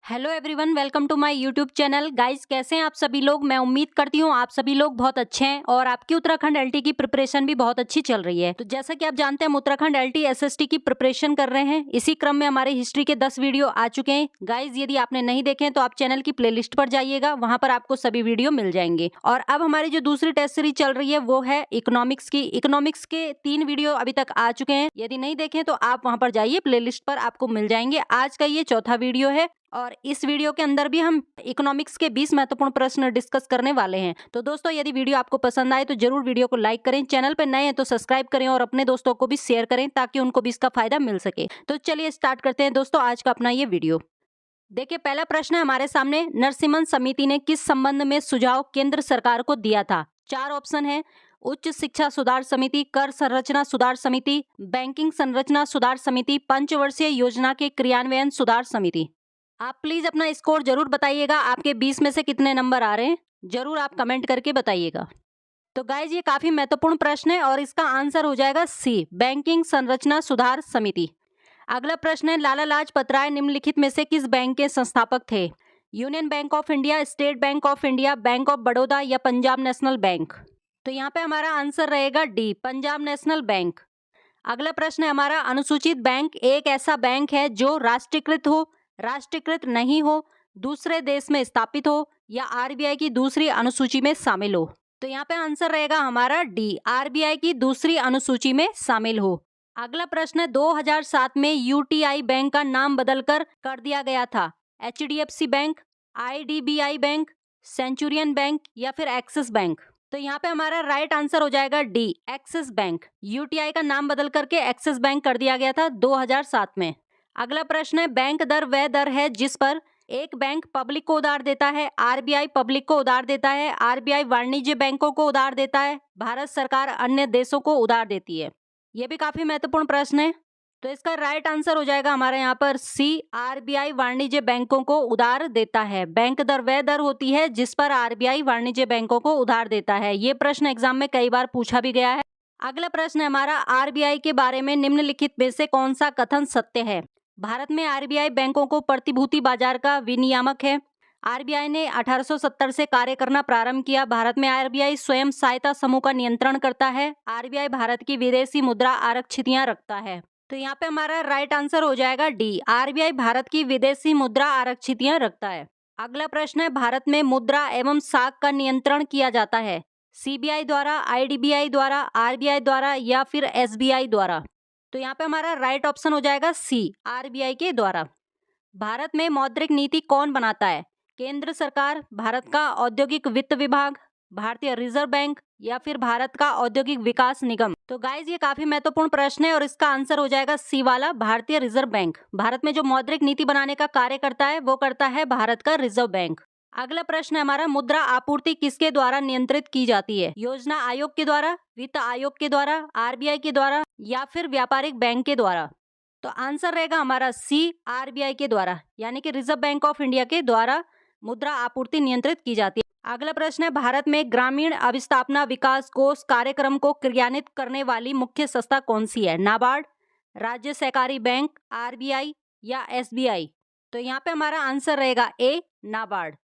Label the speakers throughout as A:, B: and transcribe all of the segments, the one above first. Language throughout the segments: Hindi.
A: Hello everyone, welcome to my YouTube channel. Guys, कैसे हैं आप सभी लोग। मैं उम्मीद करती हूँ आप सभी लोग बहुत अच्छे हैं और आपकी उत्तराखंड एलटी की प्रिपरेशन भी बहुत अच्छी चल रही है। तो जैसा कि आप जानते हैं, हम उत्तराखंड एलटी एसएसटी की प्रिपरेशन कर रहे हैं। इसी क्रम में हमारे हिस्ट्री के 10 वीडियो आ चुके हैं। गाइज, यदि आपने नहीं देखे तो आप चैनल की प्लेलिस्ट पर जाइएगा, वहां पर आपको सभी वीडियो मिल जाएंगे। और अब हमारी जो दूसरी टेस्ट सीरीज चल रही है वो है इकोनॉमिक्स की। इकोनॉमिक्स के 3 वीडियो अभी तक आ चुके हैं। यदि नहीं देखे तो आप वहां पर जाइए, प्लेलिस्ट पर आपको मिल जाएंगे। आज का ये चौथा वीडियो है और इस वीडियो के अंदर भी हम इकोनॉमिक्स के 20 महत्वपूर्ण प्रश्न डिस्कस करने वाले हैं। तो दोस्तों, यदि वीडियो आपको पसंद आए तो जरूर वीडियो को लाइक करें, चैनल पर नए हैं तो सब्सक्राइब करें और अपने दोस्तों को भी शेयर करें ताकि उनको भी इसका फायदा मिल सके। तो चलिए स्टार्ट करते हैं दोस्तों आज का अपना ये वीडियो। देखिए, पहला प्रश्न है हमारे सामने, नरसिम्हन समिति ने किस संबंध में सुझाव केंद्र सरकार को दिया था। 4 ऑप्शन है। उच्च शिक्षा सुधार समिति, कर संरचना सुधार समिति, बैंकिंग संरचना सुधार समिति, पंचवर्षीय योजना के क्रियान्वयन सुधार समिति। आप प्लीज अपना स्कोर जरूर बताइएगा, आपके 20 में से कितने नंबर आ रहे हैं, जरूर आप कमेंट करके बताइएगा। तो गाइज, ये काफी महत्वपूर्ण प्रश्न है और इसका आंसर हो जाएगा सी, बैंकिंग संरचना सुधार समिति। अगला प्रश्न है, लाला लाजपत राय निम्नलिखित में से किस बैंक के संस्थापक थे। Union bank of India, state bank of India, bank of Baroda या पंजाब नेशनल बैंक। तो यहाँ पे हमारा आंसर रहेगा डी, पंजाब नेशनल बैंक। अगला प्रश्न है हमारा, अनुसूचित बैंक एक ऐसा बैंक है जो राष्ट्रीयकृत हो, राष्ट्रीयकृत नहीं हो, दूसरे देश में स्थापित हो या आरबीआई की दूसरी अनुसूची में शामिल हो। तो यहाँ पे आंसर रहेगा हमारा डी, आरबीआई की दूसरी अनुसूची में शामिल हो। अगला प्रश्न है, 2007 में यूटीआई बैंक का नाम बदलकर कर दिया गया था। HDFC bank, IDBI bank, Centurion bank या फिर एक्सिस बैंक। तो यहाँ पे हमारा राइट आंसर हो जाएगा डी, एक्सिस बैंक। यूटीआई का नाम बदल करके एक्सिस बैंक कर दिया गया था 2007 में। अगला प्रश्न है, बैंक दर वह दर है जिस पर एक बैंक पब्लिक को उधार देता है, आरबीआई पब्लिक को उधार देता है, आरबीआई वाणिज्य बैंकों को उधार देता है, भारत सरकार अन्य देशों को उधार देती है। ये भी काफी महत्वपूर्ण प्रश्न है। तो इसका राइट आंसर हो जाएगा हमारे यहाँ पर सी, आरबीआई वाणिज्य बैंकों को उधार देता है। बैंक दर वह दर होती है जिस पर आरबीआई वाणिज्य बैंकों को उधार देता है। ये प्रश्न एग्जाम में कई बार पूछा भी गया है। अगला प्रश्न है हमारा, आरबीआई के बारे में निम्नलिखित में से कौन सा कथन सत्य है। भारत में आरबीआई बैंकों को प्रतिभूति बाजार का विनियामक है। आरबीआई ने 1870 से कार्य करना प्रारंभ किया। भारत में आरबीआई स्वयं सहायता समूह का नियंत्रण करता है। आरबीआई भारत की विदेशी मुद्रा आरक्षितियां रखता है। तो यहाँ पे हमारा राइट आंसर हो जाएगा डी, आरबीआई भारत की विदेशी मुद्रा आरक्षितियां रखता है। अगला प्रश्न है, भारत में मुद्रा एवं साख का नियंत्रण किया जाता है। सीबीआई द्वारा, आईडीबीआई द्वारा, आरबीआई द्वारा या फिर एसबीआई द्वारा। तो यहाँ पे हमारा राइट ऑप्शन हो जाएगा सी, आरबीआई के द्वारा। भारत में मौद्रिक नीति कौन बनाता है। केंद्र सरकार, भारत का औद्योगिक वित्त विभाग, भारतीय रिजर्व बैंक या फिर भारत का औद्योगिक विकास निगम। तो गाइज, ये काफी महत्वपूर्ण प्रश्न है और इसका आंसर हो जाएगा सी वाला, भारतीय रिजर्व बैंक। भारत में जो मौद्रिक नीति बनाने का कार्य करता है वो करता है भारत का रिजर्व बैंक। अगला प्रश्न है हमारा, मुद्रा आपूर्ति किसके द्वारा नियंत्रित की जाती है। योजना आयोग के द्वारा, वित्त आयोग के द्वारा, आरबीआई के द्वारा या फिर व्यापारिक बैंक के द्वारा। तो आंसर रहेगा हमारा सी, आरबीआई के द्वारा, यानी कि रिजर्व बैंक ऑफ इंडिया के द्वारा मुद्रा आपूर्ति नियंत्रित की जाती है। अगला प्रश्न है, भारत में ग्रामीण अवस्थापना विकास कोष कार्यक्रम को क्रियान्वित करने वाली मुख्य संस्था कौन सी है। नाबार्ड, राज्य सहकारी बैंक, आरबीआई या एसबीआई। तो यहाँ पे हमारा आंसर रहेगा ए, नाबार्ड।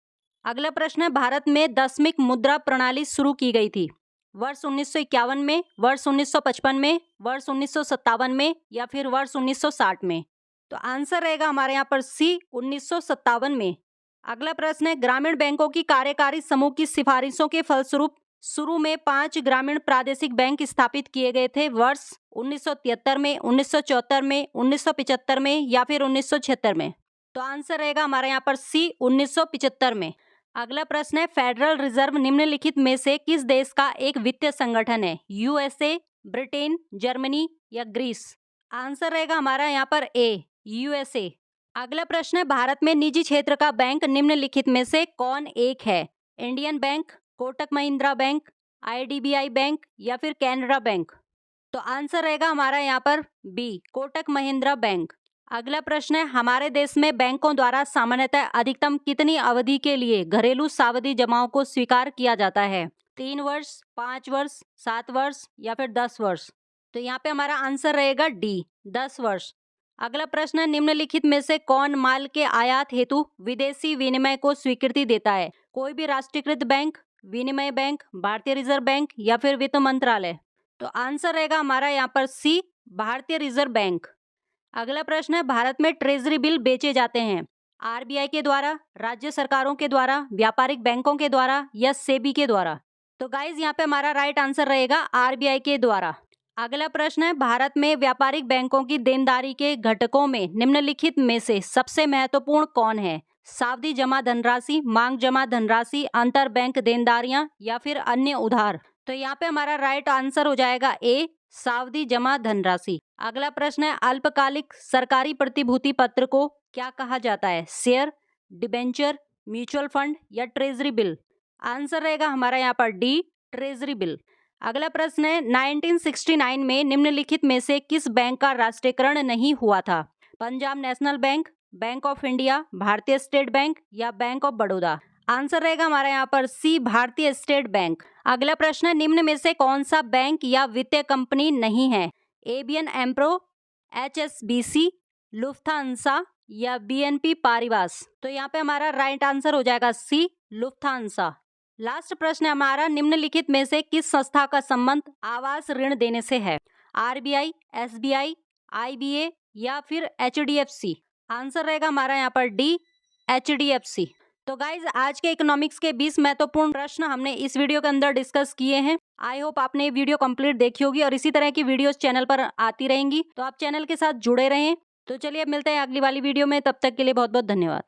A: अगला प्रश्न है, भारत में दशमिक मुद्रा प्रणाली शुरू की गई थी। वर्ष 1951 में, वर्ष 1955 में, वर्ष 1957 में या फिर वर्ष 1960 में। तो आंसर रहेगा हमारे यहाँ पर सी, 1957 में। अगला प्रश्न है, ग्रामीण बैंकों की कार्यकारी समूह की सिफारिशों के फलस्वरूप शुरू में 5 ग्रामीण प्रादेशिक बैंक स्थापित किए गए थे। वर्ष 1973 में, 1974 में, 1975 में या फिर 1976 में। तो आंसर रहेगा हमारे यहाँ पर सी, 1975 में। अगला प्रश्न है, फेडरल रिजर्व निम्नलिखित में से किस देश का एक वित्तीय संगठन है। यूएसए, ब्रिटेन, जर्मनी या ग्रीस। आंसर रहेगा हमारा यहाँ पर ए, यूएसए। अगला प्रश्न है, भारत में निजी क्षेत्र का बैंक निम्नलिखित में से कौन एक है। Indian bank, Kotak Mahindra bank, IDBI bank या फिर कैनरा बैंक। तो आंसर रहेगा हमारा यहाँ पर बी, कोटक महिंद्रा बैंक। अगला प्रश्न है, हमारे देश में बैंकों द्वारा सामान्यतः अधिकतम कितनी अवधि के लिए घरेलू सावधि जमाओं को स्वीकार किया जाता है। 3 वर्ष, 5 वर्ष, 7 वर्ष या फिर 10 वर्ष। तो यहाँ पे हमारा आंसर रहेगा डी, 10 वर्ष। अगला प्रश्न है, निम्नलिखित में से कौन माल के आयात हेतु विदेशी विनिमय को स्वीकृति देता है? कोई भी राष्ट्रीयकृत बैंक, विनिमय बैंक, भारतीय रिजर्व बैंक या फिर वित्त मंत्रालय? तो आंसर रहेगा हमारा यहाँ पर सी, भारतीय रिजर्व बैंक। अगला प्रश्न है, भारत में ट्रेजरी बिल बेचे जाते हैं आरबीआई के द्वारा, राज्य सरकारों के द्वारा, व्यापारिक बैंकों के द्वारा या सेबी के द्वारा? तो गाइज यहाँ पे हमारा राइट आंसर रहेगा आरबीआई के द्वारा। अगला प्रश्न है, भारत में व्यापारिक बैंकों की देनदारी के घटकों में निम्नलिखित में से सबसे महत्वपूर्ण कौन है? सावधि जमा धनराशि, मांग जमा धनराशि, अंतर बैंक देनदारियां या फिर अन्य उधार? तो यहाँ पे हमारा राइट आंसर हो जाएगा ए, सावधि जमा धनराशि। अगला प्रश्न है, अल्पकालिक सरकारी प्रतिभूति पत्र को क्या कहा जाता है? शेयर, डिबेंचर, म्यूचुअल फंड या ट्रेजरी बिल? आंसर रहेगा हमारा यहाँ पर डी, ट्रेजरी बिल। अगला प्रश्न है, 1969 में निम्नलिखित में से किस बैंक का राष्ट्रीयकरण नहीं हुआ था? Punjab national bank, bank of India, भारतीय स्टेट बैंक या बैंक ऑफ बड़ौदा? आंसर रहेगा हमारा यहाँ पर सी, भारतीय स्टेट बैंक। अगला प्रश्न है, निम्न में से कौन सा बैंक या वित्तीय कंपनी नहीं है? एबीएन एम्प्रो, एचएसबीसी, लुफ्थांसा या बीएनपी पारिवास? तो यहाँ पे हमारा राइट आंसर हो जाएगा सी, लुफ्थांसा। लास्ट प्रश्न है हमारा, निम्नलिखित में से किस संस्था का संबंध आवास ऋण देने से है? आरबीआई, एसबीआई, आईबीए या फिर एचडीएफसी? आंसर रहेगा हमारा यहाँ पर डी, एचडीएफसी। तो गाइज आज के इकोनॉमिक्स के 20 महत्वपूर्ण प्रश्न हमने इस वीडियो के अंदर डिस्कस किए हैं। आई होप आपने ये वीडियो कंप्लीट देखी होगी और इसी तरह की वीडियोस चैनल पर आती रहेंगी, तो आप चैनल के साथ जुड़े रहें। तो चलिए अब मिलते हैं अगली वाली वीडियो में, तब तक के लिए बहुत बहुत धन्यवाद।